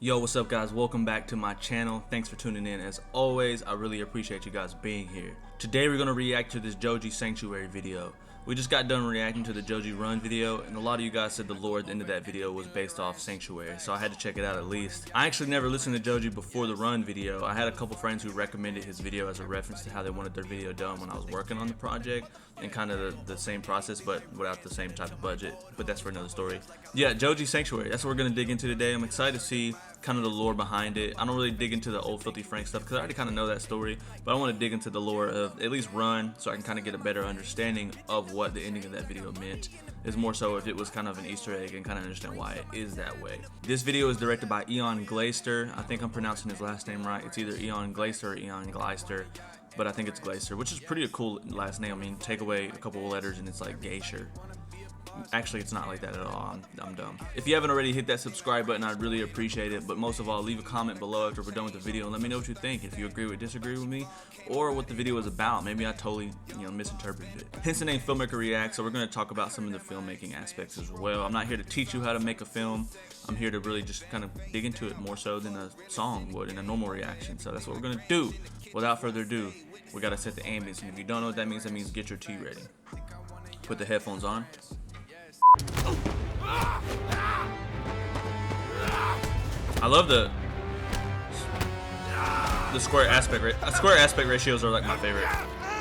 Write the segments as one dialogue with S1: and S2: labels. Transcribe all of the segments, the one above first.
S1: Yo, what's up guys? Welcome back to my channel. Thanks for tuning in. As always, I really appreciate you guys being here. Today we're going to react to this Joji Sanctuary video. We just got done reacting to the Joji Run video, and a lot of you guys said the lore at the end of that video was based off Sanctuary, so I had to check it out at least. I actually never listened to Joji before the Run video. I had a couple friends who recommended his video as a reference to how they wanted their video done when I was working on the project, and kind of the same process but without the same type of budget, but that's for another story. Yeah, Joji Sanctuary, that's what we're going to dig into today. I'm excited to see kind of the lore behind it. I don't really dig into the old Filthy Frank stuff because I already kind of know that story, but I want to dig into the lore of at least Run so I can kind of get a better understanding of what the ending of that video meant. Is more so if it was kind of an Easter egg and kind of understand why it is that way. This video is directed by Eon Glaister. I think I'm pronouncing his last name right. It's either Eon Glaister or Eon Gleister, but I think it's Glaister, which is pretty a cool last name. I mean, take away a couple of letters and it's like Geisher. Actually, it's not like that at all. I'm dumb. If you haven't already, hit that subscribe button. I'd really appreciate it. But most of all, leave a comment below after we're done with the video and let me know what you think. If you agree or disagree with me, or what the video is about. Maybe I totally, misinterpreted it. Hence the name Filmmaker React. So we're going to talk about some of the filmmaking aspects as well. I'm not here to teach you how to make a film. I'm here to really just kind of dig into it more so than a song would in a normal reaction. So that's what we're going to do. Without further ado, we got to set the ambience. And if you don't know what that means get your tea ready. Put the headphones on. I love the square aspect ratios are like my favorite,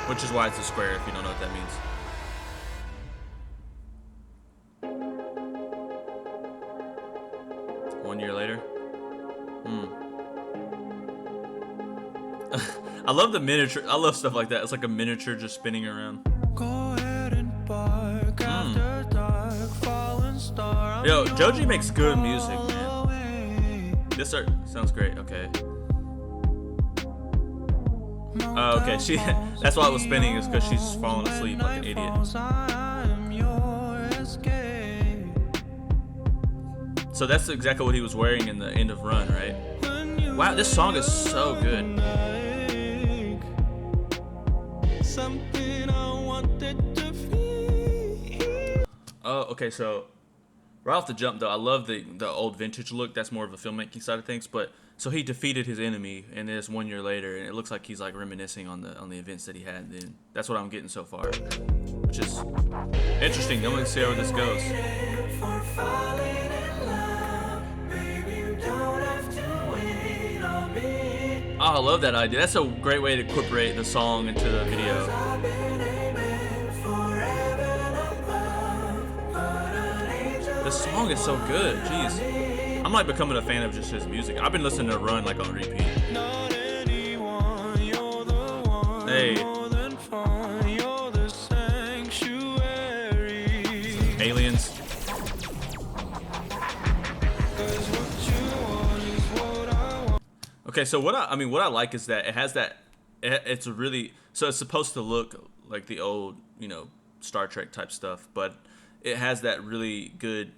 S1: which is why it's a square if you don't know what that means. 1 year later. I love the miniature. I love stuff like that. It's like a miniature just spinning around. Yo, Joji makes good music, man. This art sounds great. Okay. Oh, okay. That's why it was spinning, is because she's falling asleep like an idiot. So that's exactly what he was wearing in the end of Run, right? Wow, this song is so good. Oh, okay, so right off the jump though, I love the old vintage look. That's more of a filmmaking side of things. But so he defeated his enemy, and it's 1 year later, and it looks like he's like reminiscing on the events that he had then. That's what I'm getting so far, which is interesting. I'm gonna see how this goes. Oh, I love that idea. That's a great way to incorporate the song into the video. This song is so good, jeez. I'm like becoming a fan of just his music. I've been listening to Run like on repeat. Hey. Aliens. Okay, so what I like is that it has that, it's a really, so it's supposed to look like the old, Star Trek type stuff, but it has that really good,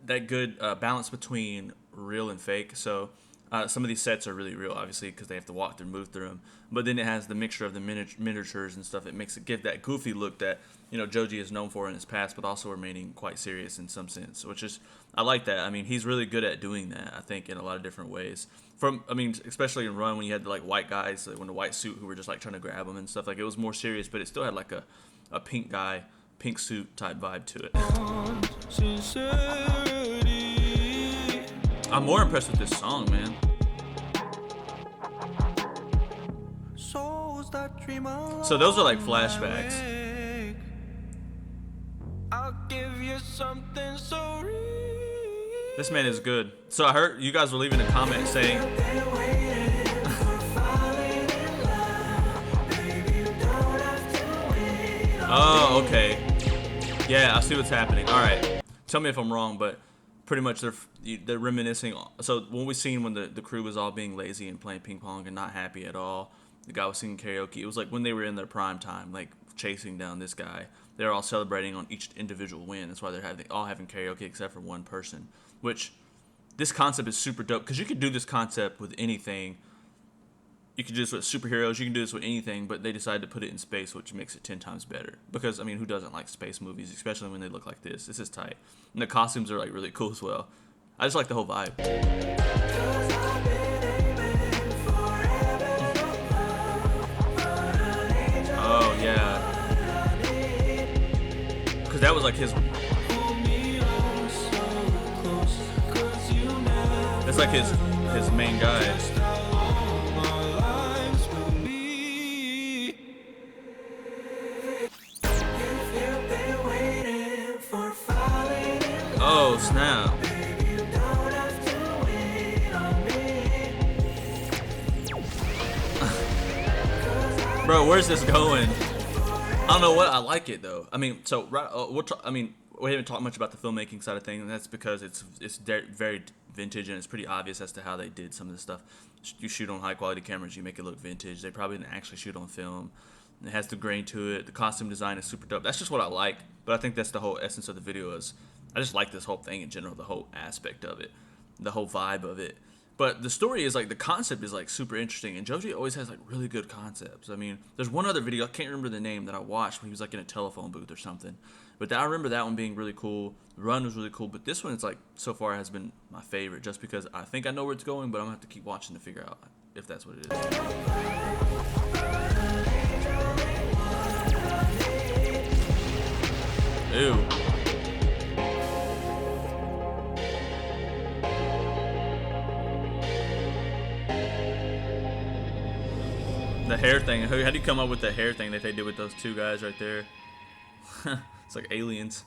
S1: balance between real and fake. So some of these sets are really real, obviously, because they have to walk through, move through them. But then it has the mixture of the miniatures and stuff. It makes it give that goofy look that Joji is known for in his past, but also remaining quite serious in some sense. Which is, I like that. I mean, he's really good at doing that. I think in a lot of different ways. Especially in Run when you had the white guys, like, when the white suit who were just like trying to grab him and stuff. Like it was more serious, but it still had like a pink guy, pink suit type vibe to it. I'm more impressed with this song, man. So those are like flashbacks. I'll give you something so real. This man is good. So I heard you guys were leaving a comment saying oh, okay. Yeah, I see what's happening. All right. Tell me if I'm wrong, but pretty much they're reminiscing. So when we seen when the crew was all being lazy and playing ping pong and not happy at all, the guy was singing karaoke. It was like when they were in their prime time, like chasing down this guy. They're all celebrating on each individual win. That's why they're all having karaoke except for one person. Which this concept is super dope because you could do this concept with anything. You can do this with superheroes, you can do this with anything, but they decided to put it in space, which makes it 10 times better. Because, I mean, who doesn't like space movies, especially when they look like this? This is tight. And the costumes are, like, really cool as well. I just like the whole vibe. Oh yeah, because that was like his. That's like his main guy. Oh snap. Bro, where's this going? I don't know what. I like it though. I mean, so right. We haven't talked much about the filmmaking side of things, and that's because it's very vintage, and it's pretty obvious as to how they did some of this stuff. You shoot on high quality cameras, you make it look vintage. They probably didn't actually shoot on film. It has the grain to it. The costume design is super dope. That's just what I like, but I think that's the whole essence of the video. Is I just like this whole thing in general, the whole aspect of it, the whole vibe of it. But the story is like, the concept is like super interesting, and Joji always has like really good concepts. I mean, there's one other video, I can't remember the name, that I watched when he was like in a telephone booth or something. But I remember that one being really cool. The Run was really cool, but this one, it's like, so far has been my favorite, just because I think I know where it's going, but I'm gonna have to keep watching to figure out if that's what it is. Ew. The hair thing. How do you come up with the hair thing that they did with those two guys right there? It's like aliens.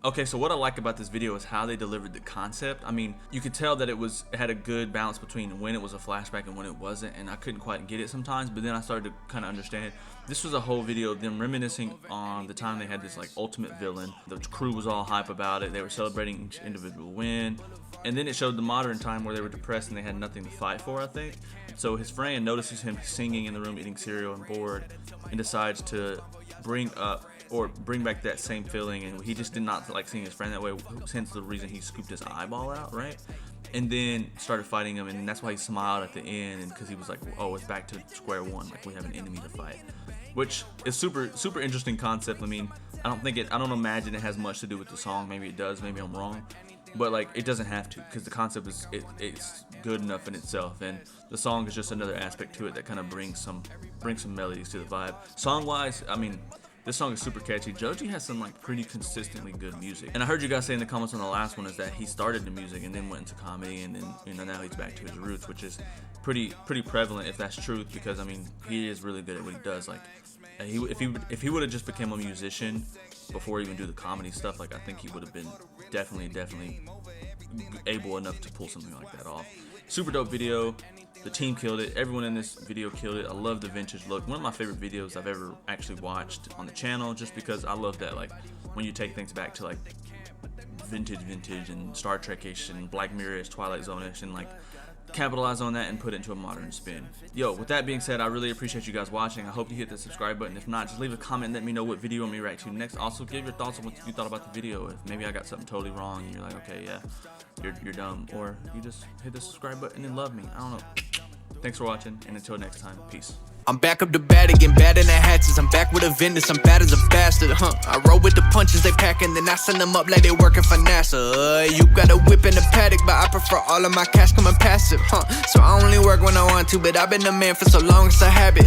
S1: Okay, so what I like about this video is how they delivered the concept. I mean, you could tell that it had a good balance between when it was a flashback and when it wasn't, and I couldn't quite get it sometimes, but then I started to kind of understand. This was a whole video of them reminiscing on the time they had this like ultimate villain. The crew was all hype about it. They were celebrating each individual win. And then it showed the modern time where they were depressed and they had nothing to fight for, I think. So his friend notices him singing in the room, eating cereal and bored, and decides to bring back that same feeling. And he just did not like seeing his friend that way, hence the reason he scooped his eyeball out, right? And then started fighting him, and that's why he smiled at the end, and because he was like, oh, it's back to square one, like we have an enemy to fight. Which is super interesting concept. I mean, I don't imagine it has much to do with the song. Maybe it does, maybe I'm wrong. But like, it doesn't have to, because the concept is it's good enough in itself, and the song is just another aspect to it that kind of brings some melodies to the vibe. Song wise, I mean, this song is super catchy. Joji has some like pretty consistently good music, and I heard you guys say in the comments on the last one is that he started the music and then went into comedy, and then now he's back to his roots, which is pretty prevalent if that's truth, because I mean, he is really good at what he does. Like, if he would have just become a musician before even do the comedy stuff, like I think he would have been definitely able enough to pull something like that off. Super dope video. The team killed it. Everyone in this video killed it. I love the vintage look. One of my favorite videos I've ever actually watched on the channel, just because I love that, like, when you take things back to like vintage and Star Trek-ish and Black Mirror-ish, Twilight Zone-ish, and like capitalize on that and put it into a modern spin. Yo, with that being said, I really appreciate you guys watching. I hope you hit the subscribe button. If not, just leave a comment and let me know what video I'm gonna react to next. Also, give your thoughts on what you thought about the video. If maybe I got something totally wrong and you're like, okay, yeah, you're dumb, or you just hit the subscribe button and love me. I don't know. Thanks for watching, and until next time, peace.
S2: I'm back up to bat again, bad in the hatches. I'm back with a vendor, I'm bad as a bastard, I roll with the punches they pack, and then I send them up like they working for NASA. You got a whip in the paddock, but I prefer all of my cash coming passive, So I only work when I want to, but I've been a man for so long it's a habit,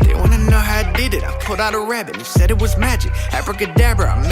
S2: They wanna know how I did it. I pulled out a rabbit and said it was magic. Abracadabra, I made